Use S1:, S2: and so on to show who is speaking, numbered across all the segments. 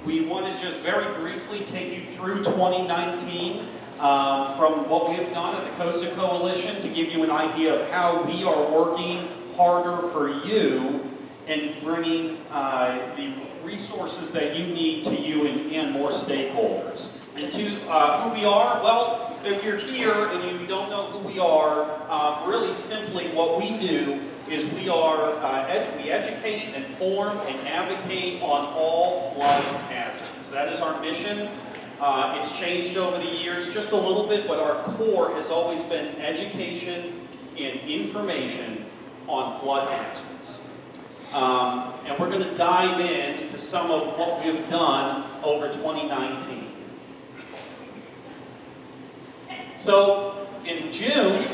S1: We want to just very briefly take you through 2019 from what we have done at the Coastal Coalition to give you an idea of how we are working harder for you and bringing the resources that you need to you and more stakeholders. And to who we are, well, if you're here and you don't know who we are, really simply what we do is we educate, inform, and advocate on all flood hazards. That is our mission. It's changed over the years just a little bit, but our core has always been education and information on flood hazards. And we're going to dive into some of what we've done over 2019. So in June,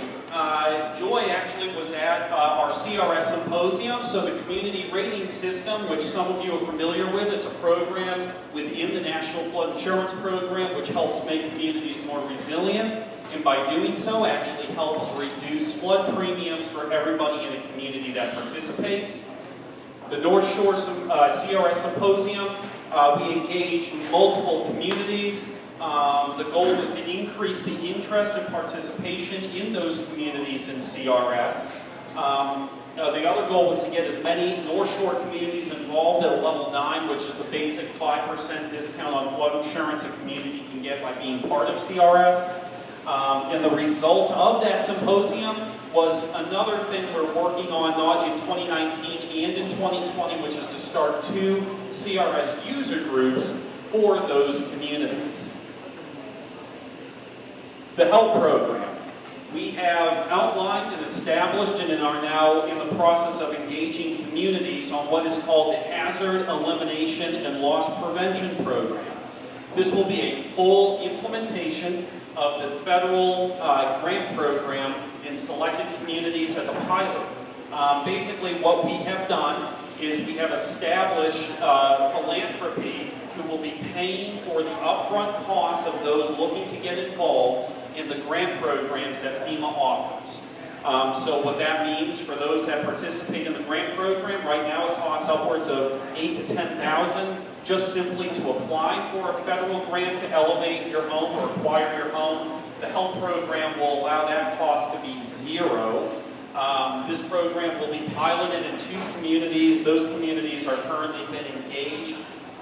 S1: Joy actually was at our CRS Symposium, so the Community Rating System, which some of you are familiar with. It's a program within the National Flood Insurance Program which helps make communities more resilient, and by doing so actually helps reduce flood premiums for everybody in a community that participates. The North Shore CRS Symposium, we engaged multiple communities. The goal was to increase the interest and participation in those communities in CRS. The other goal was to get as many North Shore communities involved at level 9, which is the basic 5% discount on flood insurance a community can get by being part of CRS. And the result of that symposium was another thing we're working on, not in 2019 and in 2020, which is to start 2 CRS user groups for those communities. The HELP program. We have outlined and established and are now in the process of engaging communities on what is called the Hazard Elimination and Loss Prevention Program. This will be a full implementation of the federal grant program in selected communities as a pilot. Basically what we have done is we have established philanthropy who will be paying for the upfront costs of those looking to get involved in the grant programs that FEMA offers. So what that means for those that participate in the grant program, right now it costs upwards of $8,000 to $10,000 just simply to apply for a federal grant to elevate your home or acquire your home. The HELP program will allow that cost to be zero. This program will be piloted in 2 communities. Those communities are currently been engaged.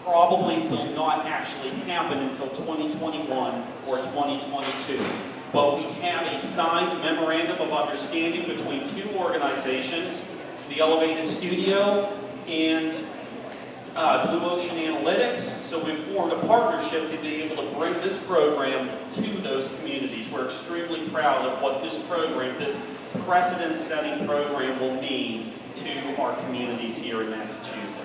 S1: Probably will not actually happen until 2021 or 2022. But we have a signed memorandum of understanding between 2 organizations, the Elevated Studio and Blue Ocean Analytics. So we've formed a partnership to be able to bring this program to those communities. We're extremely proud of what this program, this precedent-setting program, will mean to our communities here in Massachusetts.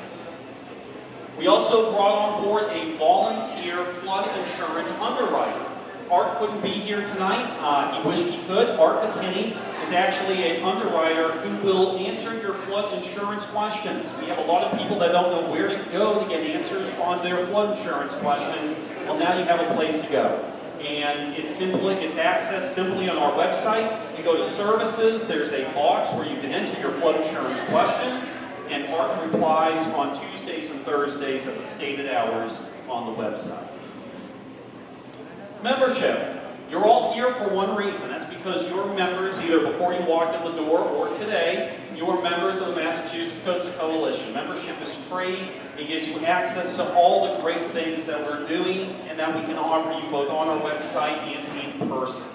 S1: We also brought on board a volunteer flood insurance underwriter. Art couldn't be here tonight. He wished he could. Art McKinney is actually an underwriter who will answer your flood insurance questions. We have a lot of people that don't know where to go to get answers on their flood insurance questions. Well, now you have a place to go. And it's accessed simply on our website. You go to services, there's a box where you can enter your flood insurance question, and Art replies on Tuesdays and Thursdays at the stated hours on the website. Membership. You're all here for one reason. That's because you're members, either before you walked in the door or today, you're members of the Massachusetts Coastal Coalition. Membership is free. It gives you access to all the great things that we're doing and that we can offer you both on our website and in person.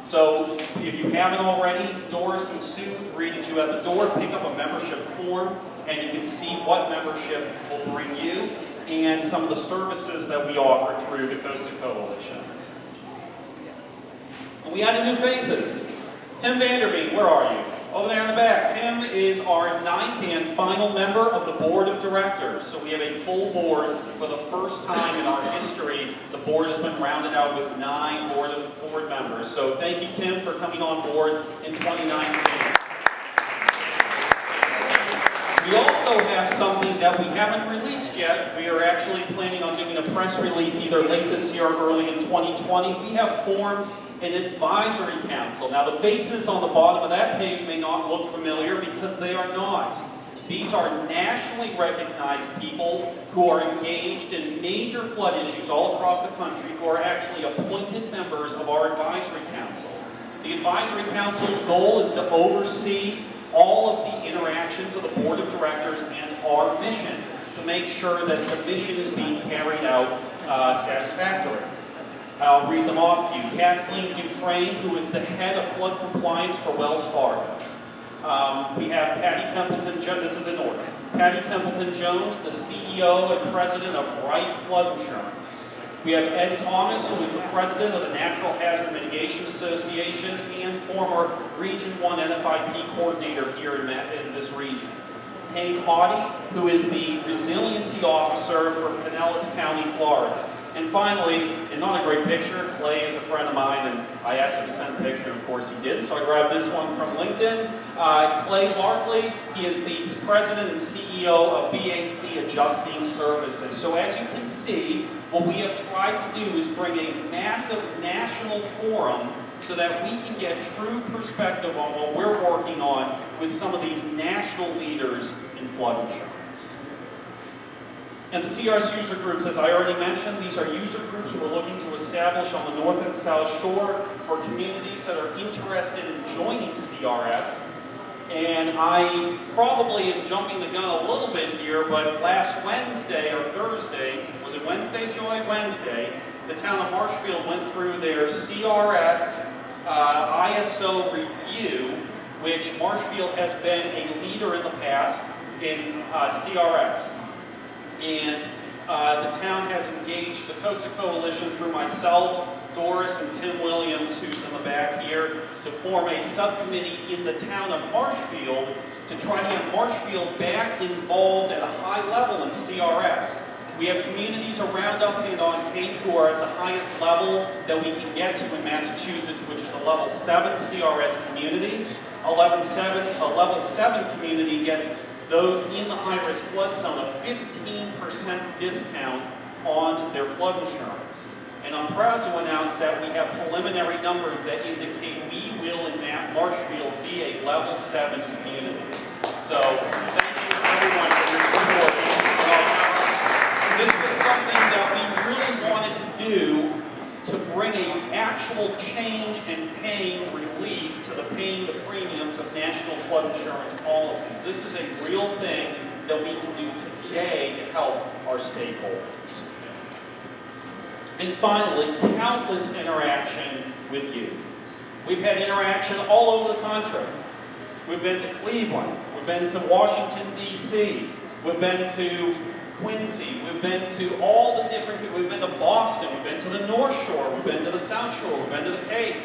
S1: So if you haven't already, Doris and Sue greeted you at the door. Pick up a membership form and you can see what membership will bring you and some of the services that we offer through the Coastal Coalition. And we added new faces. Tim Vanderbeek, where are you? Over there in the back. Tim is our 9th and final member of the Board of Directors. So we have a full board. For the first time in our history, the board has been rounded out with 9 board members. So thank you, Tim, for coming on board in 2019. We also have something that we haven't released yet. We are actually planning on doing a press release either late this year or early in 2020. We have formed an advisory council. Now the faces on the bottom of that page may not look familiar because they are not. These are nationally recognized people who are engaged in major flood issues all across the country, who are actually appointed members of our advisory council. The advisory council's goal is to oversee all of the interactions of the board of directors and our mission, to make sure that the mission is being carried out satisfactorily. I'll read them off to you. Kathleen Dufresne, who is the head of flood compliance for Wells Fargo. We have Patty Templeton Jones, this is in order. Patty Templeton Jones, the CEO and president of Wright Flood Insurance. We have Ed Thomas, who is the president of the Natural Hazard Mitigation Association and former Region 1 NFIP coordinator here in this region. Hank Haughty, who is the resiliency officer for Pinellas County, Florida. And finally, and not a great picture, Clay is a friend of mine, and I asked him to send a picture, and of course he did, so I grabbed this one from LinkedIn. Clay Barkley, he is the president and CEO of BAC Adjusting Services. So as you can see, what we have tried to do is bring a massive national forum so that we can get true perspective on what we're working on with some of these national leaders in flood insurance. And the CRS user groups, as I already mentioned, these are user groups we're looking to establish on the North and South Shore for communities that are interested in joining CRS. And I probably am jumping the gun a little bit here, but last Wednesday or Thursday, was it Wednesday, Joy? Wednesday, the town of Marshfield went through their CRS ISO review, which Marshfield has been a leader in the past in CRS. And the town has engaged the Coastal Coalition through myself, Doris, and Tim Williams, who's in the back here, to form a subcommittee in the town of Marshfield to try to get Marshfield back involved at a high level in CRS. We have communities around us and on Cape who are at the highest level that we can get to in Massachusetts, which is a level 7 CRS community. A level 7 community gets those in the high-risk flood zone a 15% discount on their flood insurance. And I'm proud to announce that we have preliminary numbers that indicate we will, in Marshfield, be a level 7 community. So, thank you everyone for your support. This was something that we really wanted to do to bring an actual change in paying relief to the paying the premiums of national flood insurance policies. This is a real thing that we can do today to help our stakeholders. And finally, countless interaction with you. We've had interaction all over the country. We've been to Cleveland, we've been to Washington, D.C., we've been to Quincy, we've been to all the different, we've been to Boston, we've been to the North Shore, we've been to the South Shore, we've been to the Cape.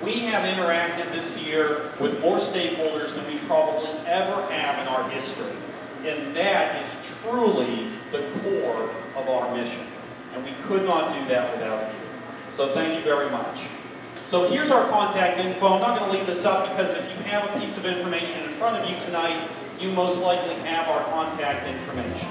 S1: We have interacted this year with more stakeholders than we probably ever have in our history. And that is truly the core of our mission. And we could not do that without you. So thank you very much. So here's our contact info. I'm not going to leave this up because if you have a piece of information in front of you tonight, you most likely have our contact information.